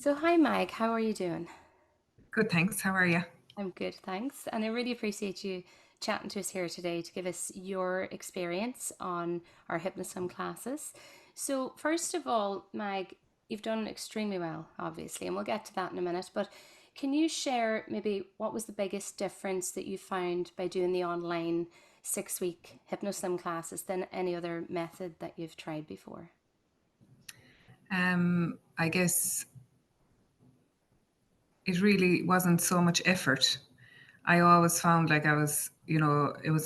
So, hi, Meg. How are you doing? Good, thanks. How are you? I'm good, thanks. And I really appreciate you chatting to us here today to give us your experience on our hypnotism classes. So, first of all, Meg, you've done extremely well, obviously, and we'll get to that in a minute. But can you share maybe what was the biggest difference that you found by doing the online 6 week hypnotism classes than any other method that you've tried before? I guess it really wasn't so much effort. I always found like it was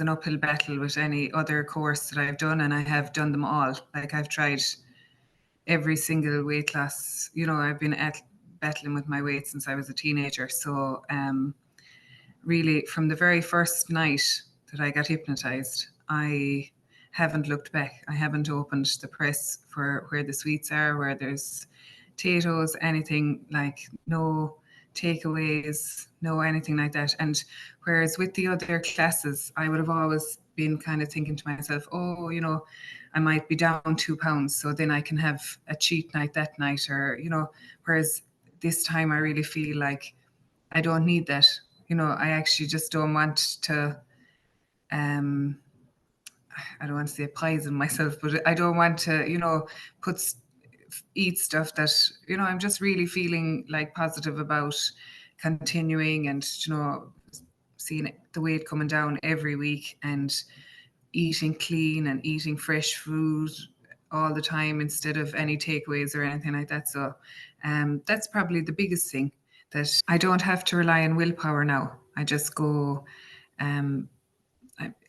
an uphill battle with any other course that I've done, and I have done them all. Like I've tried every single weight class. I've been battling with my weight since I was a teenager. So, really, from the very first night that I got hypnotized, I haven't looked back. I haven't opened the press for where the sweets are, where there's potatoes, anything like no takeaways, no anything like that. And whereas with the other classes, I would have always been kind of thinking to myself, oh, I might be down 2 pounds, so then I can have a cheat night that night, whereas this time I really feel like I don't need that. I actually just don't want to. Um, I don't want to say poison myself, but I don't want to, put eat stuff that I'm just really feeling like positive about continuing and seeing the weight coming down every week and eating clean and eating fresh food all the time instead of any takeaways or anything like that. So that's probably the biggest thing, that I don't have to rely on willpower now. I just go, um,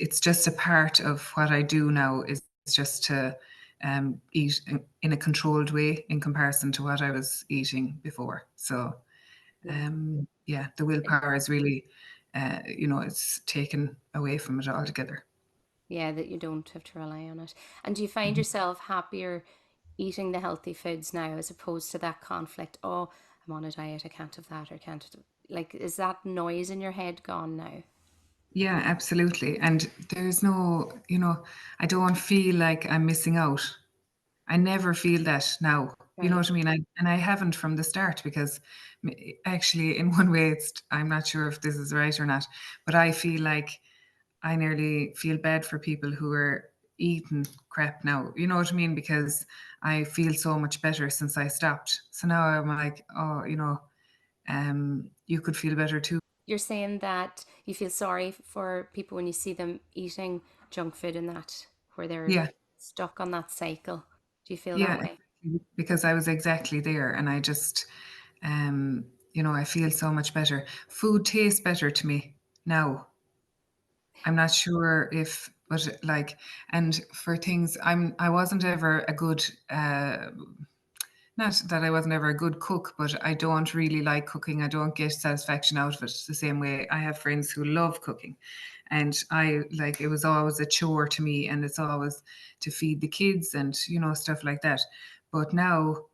it's just a part of what I do now is just to eat in a controlled way in comparison to what I was eating before. So Yeah. yeah, the willpower is really, it's taken away from it altogether. Yeah, that you don't have to rely on it. And do you find yourself happier eating the healthy foods now as opposed to that conflict? Oh, I'm on a diet, I can't have that, or can't like, is that noise in your head gone now? Yeah, absolutely. And there's no, I don't feel like I'm missing out. I never feel that now. You know Right. what I mean? And I haven't from the start because actually, in one way, I'm not sure if this is right or not, but I feel like I nearly feel bad for people who are eating crap now. You know what I mean? Because I feel so much better since I stopped. So now I'm like, oh, you could feel better too. You're saying that you feel sorry for people when you see them eating junk food and that, where they're Yeah. stuck on that cycle. Do you feel that Yeah, way? because I was exactly there, and I just, I feel so much better. Food tastes better to me now. I'm not sure if, but like, and for things, I wasn't ever a good, not that I wasn't ever a good cook, but I don't really like cooking. I don't get satisfaction out of it the same way. I have friends who love cooking, and I like, it was always a chore to me, and it's always to feed the kids and stuff like that. But now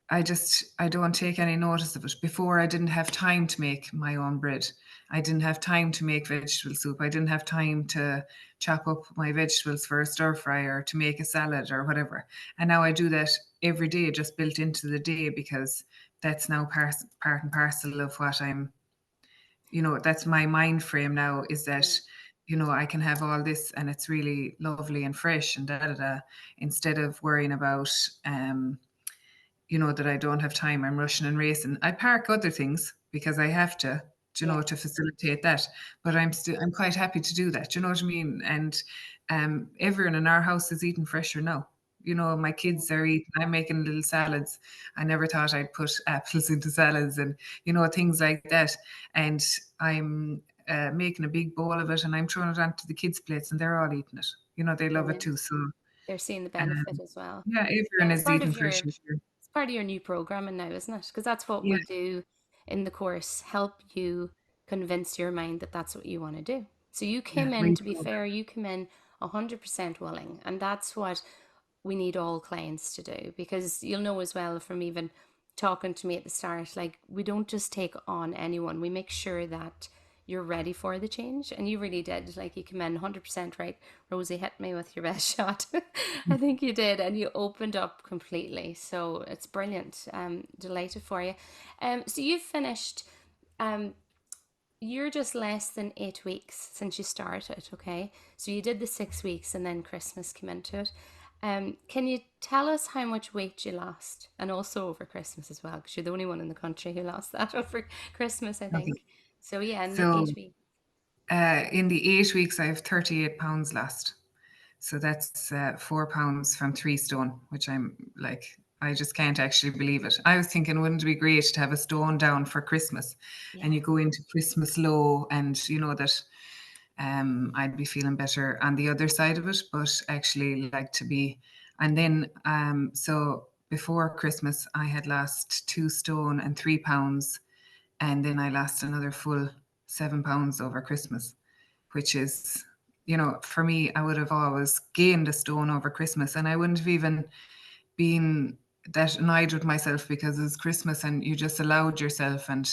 I don't take any notice of it. Before, I didn't have time to make my own bread. I didn't have time to make vegetable soup. I didn't have time to chop up my vegetables for a stir fry or to make a salad or whatever. And now I do that every day, just built into the day, because that's now part and parcel of what that's my mind frame now, is that, Yeah. I can have all this and it's really lovely and fresh and da da da, instead of worrying about, that I don't have time, I'm rushing and racing. I park other things because I have to, Yeah. to facilitate that. But I'm quite happy to do that. Do you know what I mean? And everyone in our house is eating fresher now. My Yeah. kids are eating. I'm making little salads. I never thought I'd put apples into salads and things like that. And I'm making a big bowl of it and I'm throwing it onto the kids' plates and they're all eating it. They love it too. Brilliant. So They're seeing the benefit um, as well. yeah, everyone Yeah, is eating fresher here. it's part of your new programming now, isn't it? Because that's what Yeah. we do in the course, help you convince your mind that that's what you want to do. So you Yeah, came in, to be reprogram. fair, you came in 100% willing, and that's what we need all clients to do, because you'll know as well from even talking to me at the start, like, we don't just take on anyone. We make sure that you're ready for the change. And you really did. Like, you came in 100% right. Rosie, hit me with your best shot. I think you did. And you opened up completely. So it's brilliant. Delighted for you. So you've finished, um, you're just less than 8 weeks since you started, okay? So you did the 6 weeks and then Christmas came into it. Can you tell us how much weight you lost? And also over Christmas as well, because you're the only one in the country who lost that over Christmas, I Okay. think. So yeah, in the So 8 weeks. in the 8 weeks, I have 38 pounds lost. So that's 4 pounds from 3 stone, which I'm like, I just can't actually believe it. I was thinking, wouldn't it be great to have a stone down for Christmas? Yeah. And you go into Christmas low, and you know that I'd be feeling better on the other side of it, but actually like to be. And then, so before Christmas, I had lost 2 stone and 3 pounds. And then I lost another full 7 pounds over Christmas, which is, for me, I would have always gained a stone over Christmas, and I wouldn't have even been that annoyed with myself because it's Christmas and you just allowed yourself. And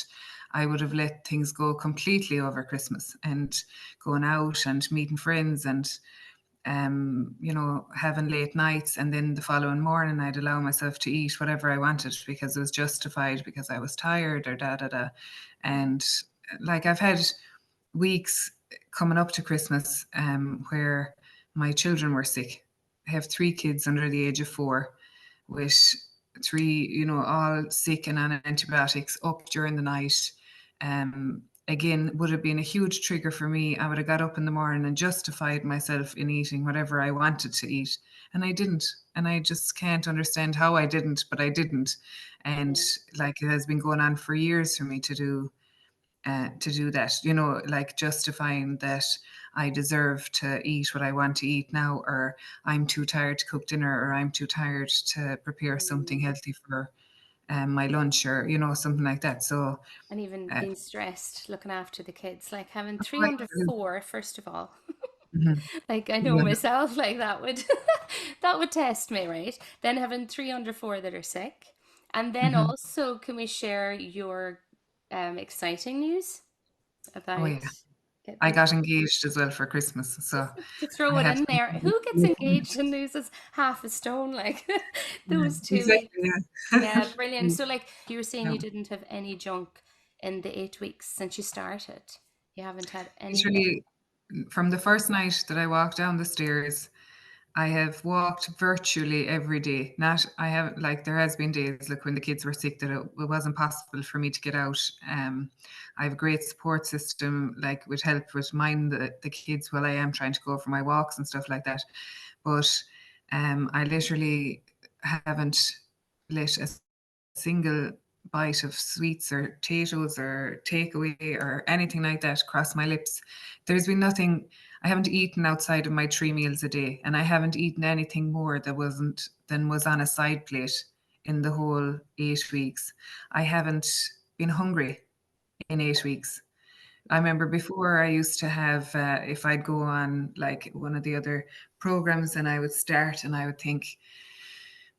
I would have let things go completely over Christmas and going out and meeting friends and having late nights, and then the following morning I'd allow myself to eat whatever I wanted because it was justified because I was tired or da da da. And like I've had weeks coming up to Christmas where my children were sick. I have 3 kids under the age of 4 with 3, all sick and on antibiotics up during the night. Again, would have been a huge trigger for me. I would have got up in the morning and justified myself in eating whatever I wanted to eat. And I didn't. And I just can't understand how I didn't, but I didn't. And Yeah. like it has been going on for years for me to do that, like justifying that I deserve to eat what I want to eat now, or I'm too tired to cook dinner, or I'm too tired to prepare something Mm. healthy for my lunch, or, something like that. So, And even uh, being stressed, looking after the kids, like having oh, three under absolutely. four, first of all. Mhm. Like, I know Yeah. myself, like that would that would test me, right? Then having 3 under 4 that are sick. And then Mhm. also, can we share your exciting news Oh, about yeah. I getting got engaged as well for Christmas. So to throw I it have in there? something. Who gets engaged and loses half a stone like Yeah, those two exactly. weeks? Yeah. Yeah, brilliant. So like you were saying, Yeah. you didn't have any junk in the 8 weeks since you started. You haven't had anything. Literally, from the first night that I walked down the stairs, I have walked virtually every day. Not, I have, like, there has been days, like when the kids were sick, that it wasn't possible for me to get out. I have a great support system, like with help with mind the kids while I am trying to go for my walks and stuff like that. But I literally haven't let a single bite of sweets or potatoes or takeaway or anything like that cross my lips. There's been nothing. I haven't eaten outside of my 3 meals a day, and I haven't eaten anything more that wasn't than was on a side plate in the whole 8 weeks. I haven't been hungry in 8 weeks. I Yeah, remember before I used to have, if I'd go on like one of the other programs and I would start and I would think,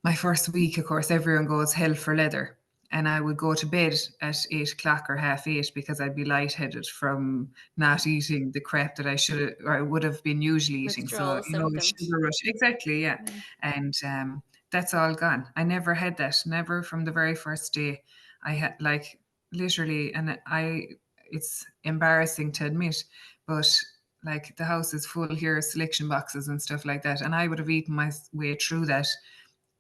my first week, of course, everyone goes hell for leather. And I would go to bed at 8 o'clock or half 8 because I'd be lightheaded from not eating the crap that I should or I would have been usually eating. So, withdrawal symptoms. sugar rush. Exactly, yeah. Mm. And that's all gone. I never had that. Never from the very first day. I had like literally, and it's embarrassing to admit, but like the house is full here, selection boxes and stuff like that. And I would have eaten my way through that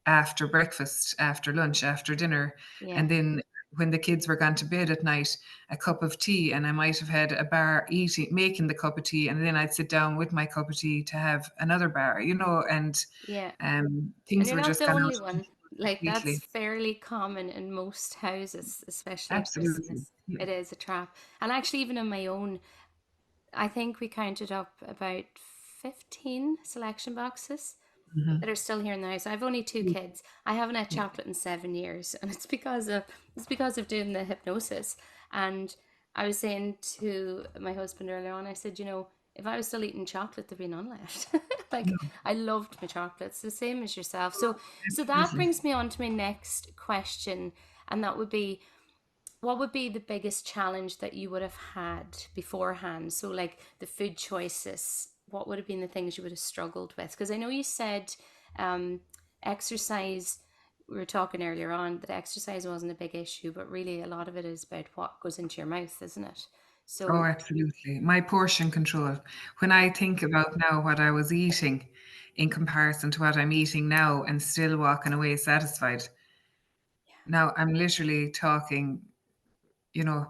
after breakfast, after lunch, after dinner. Yeah, And then when the kids were gone to bed at night, a cup of tea, and I might have had a bar eating, making the cup of tea, and then I'd sit down with my cup of tea to have another bar, and yeah. And things you're were not just the gone out only of one. control Like, that's completely. fairly common in most houses, especially at Absolutely. Christmas. Yeah. It is a trap. And actually, even in my own, I think we counted up about 15 selection boxes Mhm. that are still here in the house. I have only 2 kids. I haven't had chocolate in 7 years, and it's because of doing the hypnosis. And I was saying to my husband earlier on, I said, if I was still eating chocolate, there'd be none left. Like, No, I loved my chocolates, the same as yourself. So that absolutely. brings me on to my next question, and that would be, what would be the biggest challenge that you would have had beforehand? So, like the food choices, what would have been the things you would have struggled with? Because I know you said um, exercise, we were talking earlier on that exercise wasn't a big issue, but really a lot of it is about what goes into your mouth, isn't it? Oh, So, absolutely. My portion control. When I think about now what I was eating in comparison to what I'm eating now and still walking away satisfied. Now I'm literally talking, you know,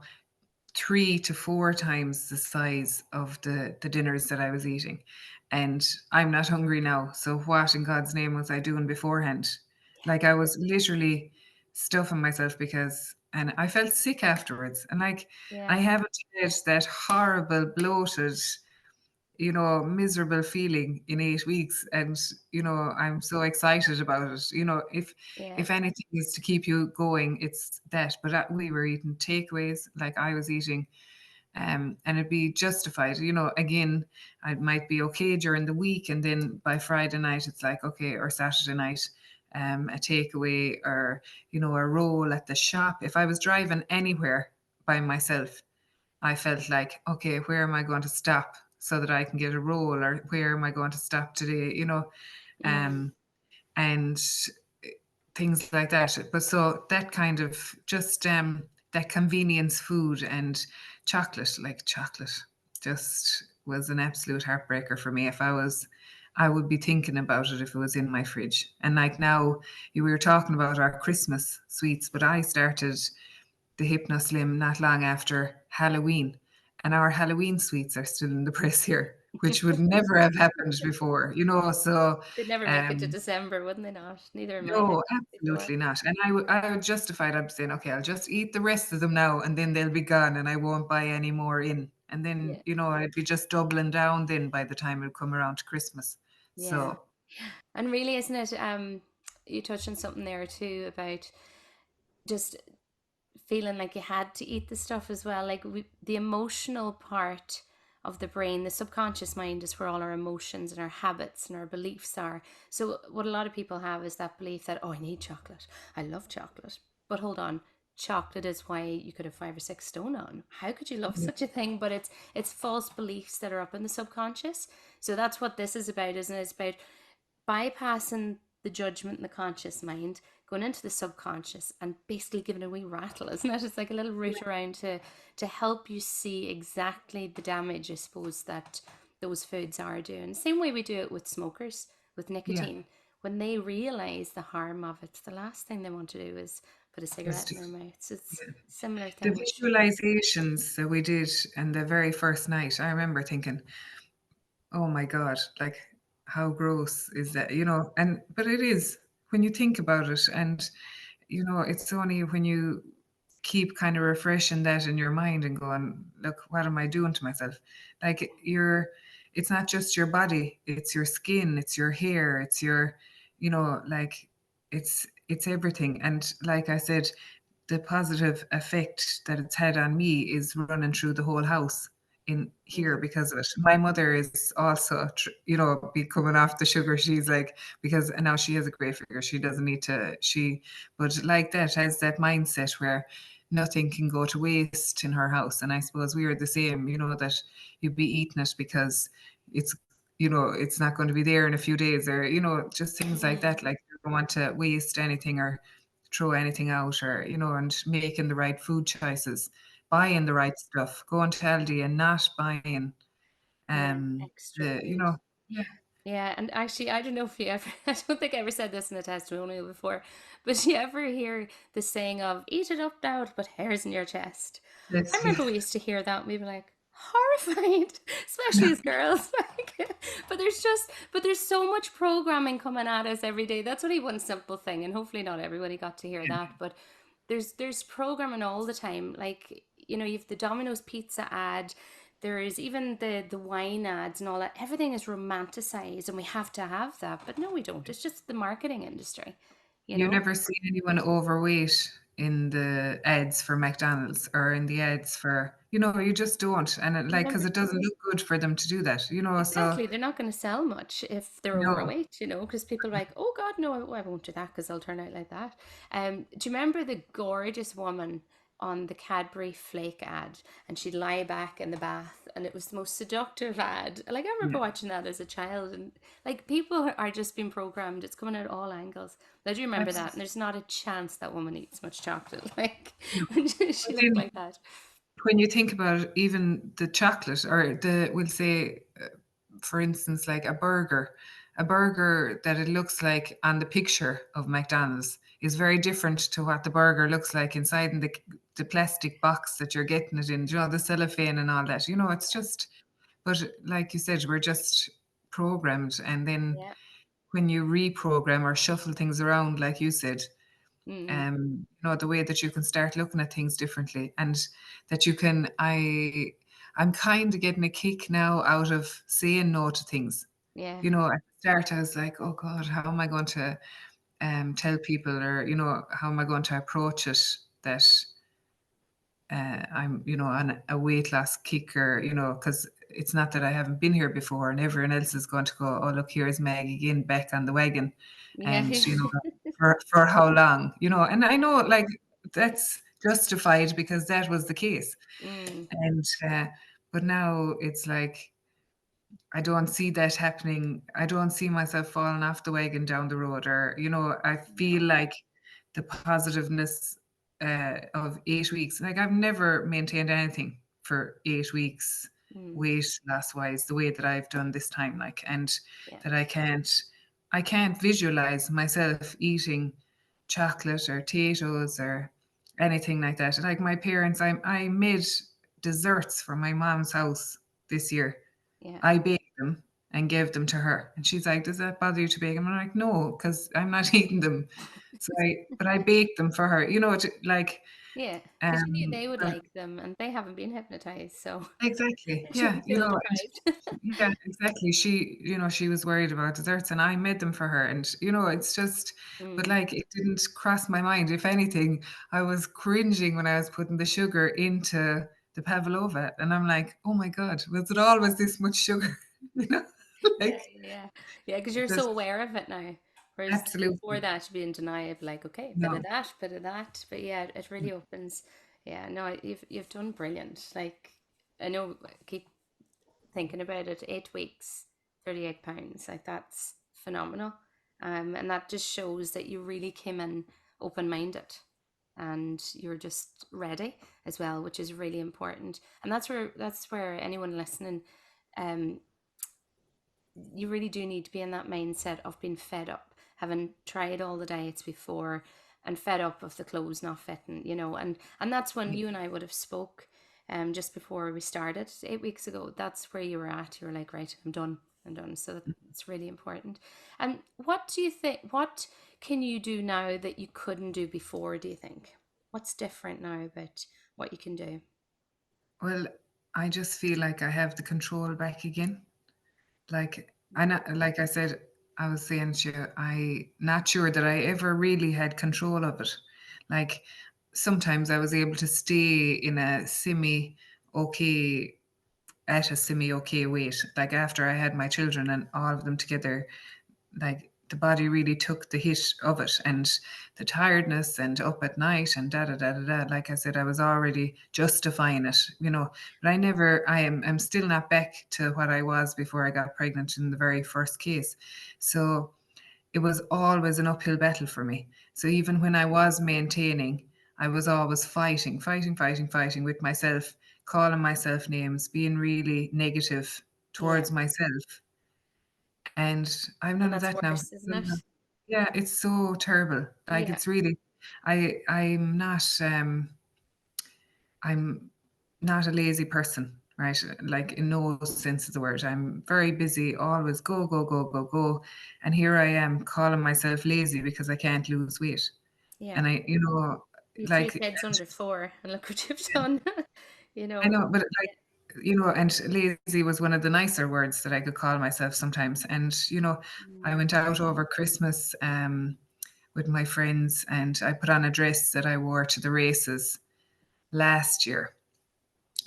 3 to 4 times the size of the dinners that I was eating. And I'm not hungry now. So what in God's name was I doing beforehand? Like I was literally stuffing myself because and I felt sick afterwards. And like I yeah, haven't had that horrible bloated, miserable feeling in 8 weeks. And, I'm so excited about it. yeah, If anything is to keep you going, it's that. But we were eating takeaways like I was eating and it'd be justified. Again, I might be okay during the week, and then by Friday night, it's like, okay, or Saturday night, a takeaway or, a roll at the shop. If I was driving anywhere by myself, I felt like, okay, where am I going to stop so that I can get a roll, or where am I going to stop today? mm, Um, and things like that. But so that kind of just that convenience food and chocolate, like chocolate, just was an absolute heartbreaker for me. I would be thinking about it if it was in my fridge. And like now, you were talking about our Christmas sweets, but I started the Hypno Slim not long after Halloween, and our Halloween sweets are still in the press here, which would never have happened before. So they'd never make it to um, December, wouldn't they not? Neither in my house no, before. absolutely not. And I would justify it. I'm saying, okay, I'll just eat the rest of them now and then they'll be gone and I won't buy any more in. And then, Yeah, I'd be just doubling down then by the time it come around to Christmas. yeah. So, And really, isn't it? You touched on something there too about just feeling like you had to eat the stuff as well. Like the emotional part of the brain, the subconscious mind is where all our emotions and our habits and our beliefs are. So what a lot of people have is that belief that, oh, I need chocolate. I love chocolate. But hold on, chocolate is why you could have 5 or 6 stone on. How could you love yeah, such a thing? But it's false beliefs that are up in the subconscious. So that's what this is about, isn't it? It's about bypassing the judgment in the conscious mind, going into the subconscious and basically giving a wee rattle, isn't it? It's like a little route around to help you see exactly the damage, I suppose, that those foods are doing. Same way we do it with smokers, with yeah, nicotine. When they realize the harm of it, the last thing they want to do is put a just, cigarette in their mouth. So it's yeah. a similar The thing with sugar. visualizations that we did and the very first night, I remember thinking, oh my God, like how gross is that, but it is when you think about it. And, it's only when you keep kind of refreshing that in your mind and going, look, what am I doing to myself? Like it's not just your body, it's your skin, it's your hair, it's your, like it's everything. And like I said, the positive effect that it's had on me is running through the whole house in here Mm, because of it. My mother is also, be coming off the sugar. She's like, because now she has a great figure. She doesn't need to, but like that has that mindset where nothing can go to waste in her house. And I suppose we are the same, that you'd be eating it because it's, it's not going to be there in a few days or, just things like mm, that. Like you don't want to waste anything or throw anything out or, and making the right food choices, yeah, buying the right stuff, going to Aldi and not buying yeah, extra the, food. yeah, Yeah, and actually, I don't know if you ever, I don't think I ever said this in a testimonial before, but you ever hear the saying of, eat it up now to put hairs in your chest? I that's remember we used to hear that and we'd be like, horrified, especially as girls. Like, but there's so much programming coming at us every day. That's only one simple thing, and hopefully not everybody got to hear that, but there's programming all the time. Like, you've the Domino's pizza ad, there is even the wine ads and all that. Everything is romanticized and we have to have that. But no, we don't. It's just the marketing industry, you you know? never see anyone overweight in the ads for McDonald's or in the ads for, you just don't. And You like, because never it doesn't look good for them to do that, so exactly. They're not going to sell much if they're no. overweight, because people are like, oh God, no, I won't do that because they'll turn out like that. Do you remember the gorgeous woman on the Cadbury Flake ad, and she'd lie back in the bath, and it was the most seductive ad. Like, I remember Yeah. watching that as a child, and like, people are just being programmed. It's coming at all angles. But I do remember that, and Absolutely. there's not a chance that woman eats much chocolate. Like, No. when she But looked then like that. when you think about it, even the chocolate or we'll say, for instance, like a burger that it looks like on the picture of McDonald's is very different to what the burger looks like inside in the plastic box that you're getting it in, you know, the cellophane and all that. You know, it's just, but like you said, we're just programmed. And then Yeah. when you reprogram or shuffle things around, like you said, Mm, you know, the way that you can start looking at things differently and that you can, I'm kind of getting a kick now out of saying no to things. yeah. You know, at the start I was like, oh God, how am I going to tell people, or, you know, how am I going to approach it that I'm, you know, on a weight loss kick, or, you know, because it's not that I haven't been here before and everyone else is going to go, oh, look, here's Meg again back on the wagon. Yeah. And, you know, for how long, you know, and I know like that's justified because that was the case. Mm, And, but now it's like, I don't see that happening. I don't see myself falling off the wagon down the road, or, you know, I feel no. like the positiveness of 8 weeks. Like, I've never maintained anything for 8 weeks, Mm, weight loss wise, the way that I've done this time. Like, and yeah. that I can't visualize myself eating chocolate or potatoes or anything like that. Like my parents, I made desserts for my mom's house this year. Yeah. I baked them and gave them to her. And she's like, "Does that bother you to bake them?" I'm like, "No, because I'm not eating them." But I baked them for her, you know, like, Yeah. Because you knew um, they would but like them, and they haven't been hypnotized, so exactly, they yeah, shouldn't you feel know, deprived. yeah, exactly. She, you know, she was worried about desserts and I made them for her. And, you know, it's just, but Mm, like, it didn't cross my mind. If anything, I was cringing when I was putting the sugar into the pavlova. And I'm like, oh my God, was it always this much sugar? You know, yeah, like, yeah, yeah. Because you're just so aware of it now. Whereas before absolutely that, you'd be in denial, of like, okay, bit of no. that, bit of that. But yeah, it really opens. Yeah, no, you've done brilliant. Like, I know, I keep thinking about it. 8 weeks, £38. Like, that's phenomenal. And that just shows that you really came in open minded, and you're just ready as well, which is really important. And that's where anyone listening, um, you really do need to be in that mindset of being fed up, having tried all the diets before, and fed up of the clothes not fitting, and that's when you and I would have spoke, just before we started 8 weeks ago. That's where you were at. You were like, right, I'm done. So it's really important. And what do you think, what can you do now that you couldn't do before, do you think? What's different now about what you can do? Well, I just feel like I have the control back again. Like, I not, like I said, I was saying to you, I not sure that I ever really had control of it. Like, sometimes I was able to stay in a semi okay at a semi okay weight. Like after I had my children and all of them together, like the body really took the hit of it and the tiredness and up at night and da da da da da. Like I said, I was already justifying it, you know. But I'm still not back to what I was before I got pregnant in the very first case. So it was always an uphill battle for me. So even when I was maintaining, I was always fighting with myself, calling myself names, being really negative Yeah. towards myself. And I'm And none of that's that now. worse, isn't it? Yeah, it's so terrible. Like, Yeah. it's really, I'm not I'm not a lazy person, right? Like, in no sense of the word. I'm very busy, always go, go, go, go, go. And here I am calling myself lazy because I can't lose weight. Yeah. And you know, You've three like, kids under four, and look what you've done. you I know. know, but like, Yeah. you know, and lazy was one of the nicer words that I could call myself sometimes. And, you know, I Mm, went out over Christmas with my friends and I put on a dress that I wore to the races last year,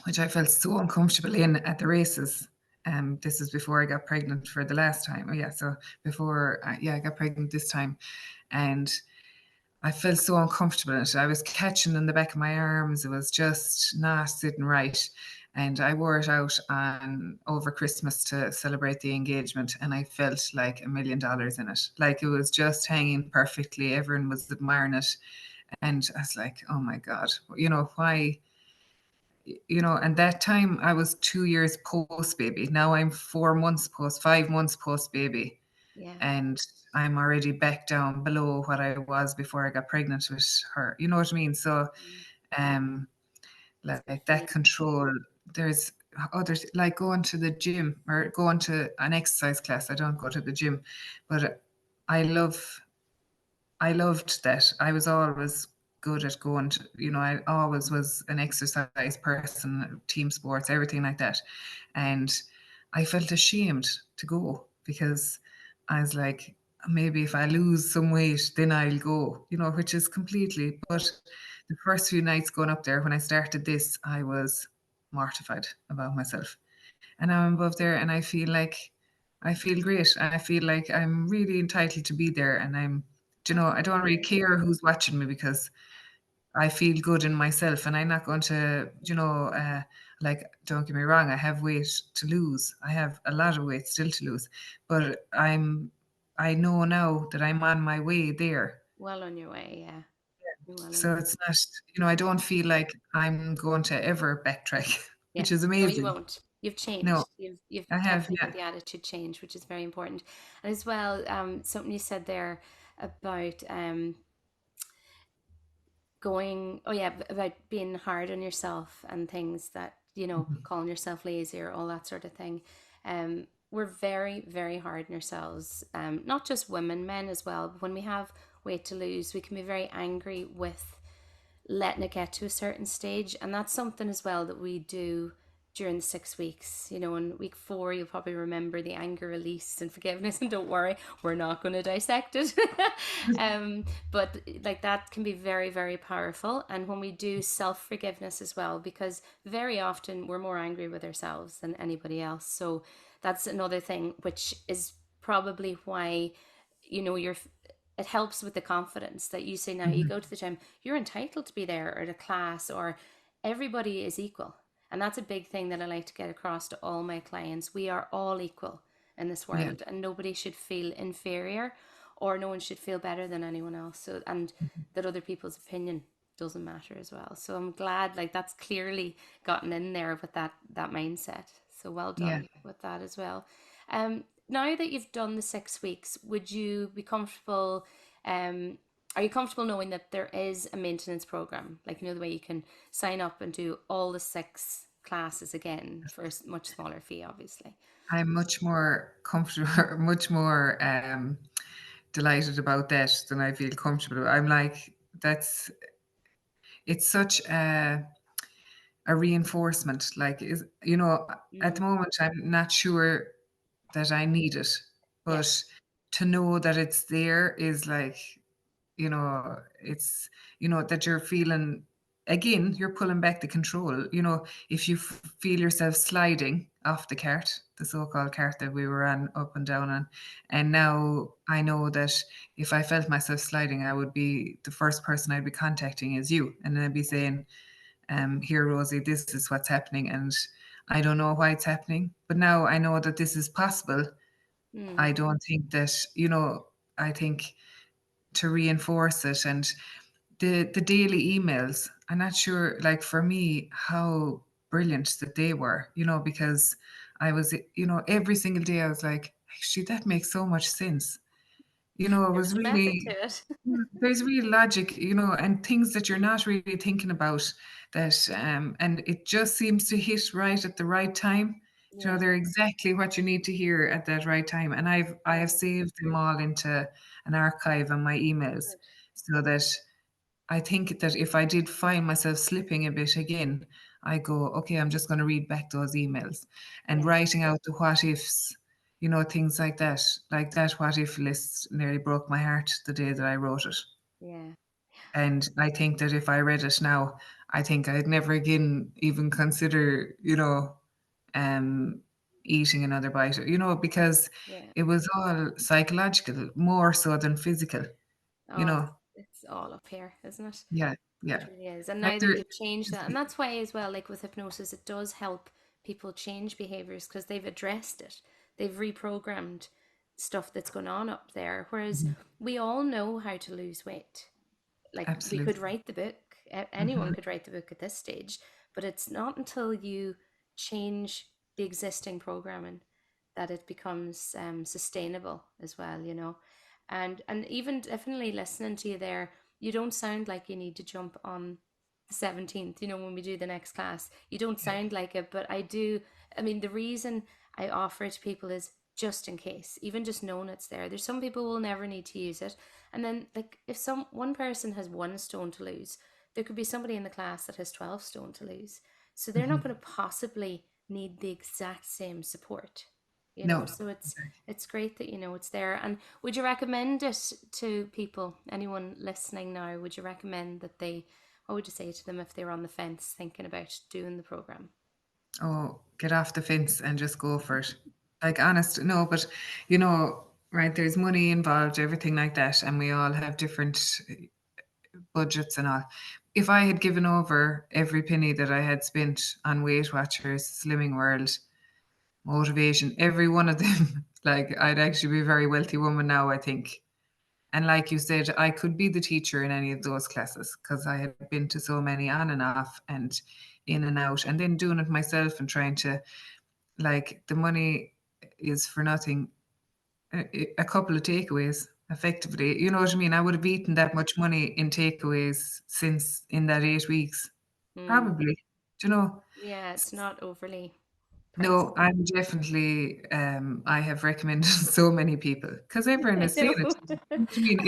which I felt so uncomfortable in at the races. This is before I got pregnant for the last time. Oh yeah, so before I got pregnant this time, and I felt so uncomfortable in it. I was catching in the back of my arms. It was just not sitting right. And I wore it out on over Christmas to celebrate the engagement, and I felt like $1 million in it. Like it was just hanging perfectly. Everyone was admiring it. And I was like, oh my God, why? And that time I was 2 years post baby. Now I'm 4 months post, 5 months post baby. Yeah. And I'm already back down below what I was before I got pregnant with her. You know what I mean? So, Mm. um, It's a good like that feeling. control, there's others like going to the gym or going to an exercise class. I don't go to the gym, but I love I loved that. I was always good at going to, I always was an exercise person, team sports, everything like that. And I felt ashamed to go because I was like, maybe if I lose some weight, then I'll go, which is completely. But the first few nights going up there, when I started this, I was mortified about myself. And now I'm above there and I feel great. I feel like I'm really entitled to be there. And I don't really Absolutely. care who's watching me because I feel good in myself. And I'm not going to, like, don't get me wrong, I have weight to lose. I have a lot of weight still to lose. But I know now that I'm on my way there. Well on your way, yeah. You're well on So your it's not, I don't feel like I'm going to ever backtrack, Yeah. which is No, you amazing. won't. You've No, changed. You've I have, definitely yeah. made the attitude change, which is very important. And as well, something you said there about going, oh yeah, about being hard on yourself and things that, Mhm. calling yourself lazy or all that sort of thing. We're very, very hard on ourselves. Not just women, men as well. But when we have weight to lose, we can be very angry with letting it get to a certain stage. And that's something as well that we do during the 6 weeks. In week 4, you'll probably remember the anger release and forgiveness. And don't worry, we're not going to dissect it. But like that can be very, very powerful. And when we do self forgiveness as well, because very often we're more angry with ourselves than anybody else. So that's another thing, which is probably why you're it helps with the confidence that you say now you Mhm. go to the gym, you're entitled to be there, or the class, or everybody is equal. And that's a big thing that I like to get across to all my clients. We are all equal in this Yeah. world, and nobody should feel inferior, or no one should feel better than anyone else. So, and that other people's opinion doesn't matter as well. So I'm glad like that's clearly gotten in there with that mindset. So well Yeah. done with that as well. Now that you've done the 6 weeks, would you be comfortable? Um, are you comfortable knowing that there is a maintenance program, like the way you can sign up and do all the 6 classes again for a much smaller fee, obviously. I'm much more comfortable, much more delighted about that than I feel comfortable. I'm like, it's such a reinforcement. Like, at the Mm, moment, I'm not sure that I need it, yeah, but to know that it's there is like, it's, that you're feeling, again, you're pulling back the control. If you feel yourself sliding off the cart, the so-called cart that we were on up and down on, and now I know that if I felt myself sliding, I would be the first person I'd be contacting is you. And then I'd be saying, here, Rosie, this is what's happening. And I don't know why it's happening, but now I know that this is possible. mm, I don't think that, I think to reinforce it and the daily emails, I'm not sure, like for me, how brilliant that they were, because I was, every single day I was like, actually, that makes so much sense. It there was was a method to really, it. there's real logic, and things that you're not really thinking about that, and it just seems to hit right at the right time. Yeah, They're exactly what you need to hear at that right time. And I have yeah, saved them all into an archive on my emails good. so that I think that if I did find myself slipping a bit again, I go, okay, I'm just going to read back those emails and Yeah, writing out the what ifs, things like that. Like that what if list nearly broke my heart the day that I wrote it. yeah, And I think that if I read it now, I think I'd never again even consider, um, eating another bite, because yeah. it was all psychological more so than physical, you Oh, know. all up here, isn't it? Yeah, It yeah. really is. And Like now that there, you've changed that, and that's why as well, like with hypnosis, it does help people change behaviors because they've addressed it. They've reprogrammed stuff that's going on up there. Whereas Mhm. we all know how to lose weight. Like we could Absolutely. write the book, anyone Hmm. could write the book at this stage, but it's not until you change the existing programming that it becomes sustainable as well, you know. And even definitely listening to you there, you don't sound like you need to jump on the 17th, you know, when we do the next class. You don't sound like it, but I do. I mean, the reason I offer it to people is just in case, even just knowing it's there. There's some people who will never need to use it. And then like if some one person has 1 stone to lose, there could be somebody in the class that has 12 stone to lose. So they're not Hmm. going to possibly need the exact same support, you know. No. So it's great that you know it's there. And would you recommend it to people, anyone listening now? Would you recommend that they, what would you say to them if they were on the fence thinking about doing the program? Oh, get off the fence and just go for it. Like, honest, no, but you know, right, there's money involved, everything like that, and we all have different budgets and all. If I had given over every penny that I had spent on Weight Watchers, Slimming World, Motivation, every one of them, like, I'd actually be a very wealthy woman now, I think. And like you said, I could be the teacher in any of those classes because I had been to so many on and off and in and out, and then doing it myself and trying to, like, the money is for nothing. A couple of takeaways, effectively. You know what I mean? I would have eaten that much money in takeaways since in that 8 weeks, Mm. probably. Do you know? Yeah, it's not overly No, pricey. I'm definitely, I have recommended so many people because everyone I is saying know. it. You know what I mean?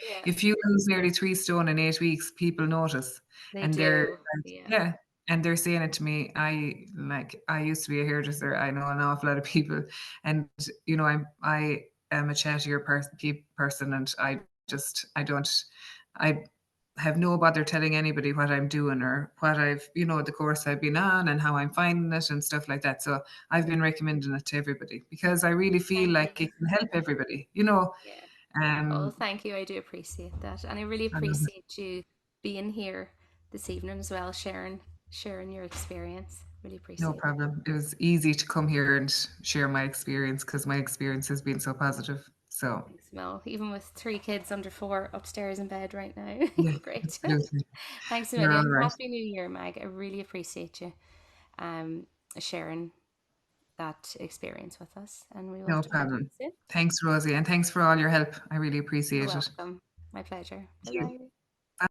Yeah, If you lose nearly 3 stone in 8 weeks, people notice, they and they're do. like, Yeah. yeah, and they're saying it to me. I used to be a hairdresser. I know an awful lot of people, and, I am a chattier person, and I don't I have no bother telling anybody what I'm doing or what the course I've been on and how I'm finding it and stuff like that. So I've been recommending it to everybody because I really feel Thank you. like it can help everybody. Yeah. Oh, Um, thank you. I do appreciate that. And I really I love it. appreciate you being here this evening as well, sharing your experience. Really No appreciate it. problem. It was easy to come here and share my experience because my experience has been so positive. So Thanks, Mel. Even with 3 kids under 4 upstairs in bed right now. yeah, Great. absolutely. Thanks a You're all million. right. Happy New Year, Mag. I really appreciate you um sharing that experience with us. And we will No talk again problem. soon. Thanks, Rosie, and thanks for all your help. I really You're appreciate it. welcome. My pleasure. Bye Thank you. bye.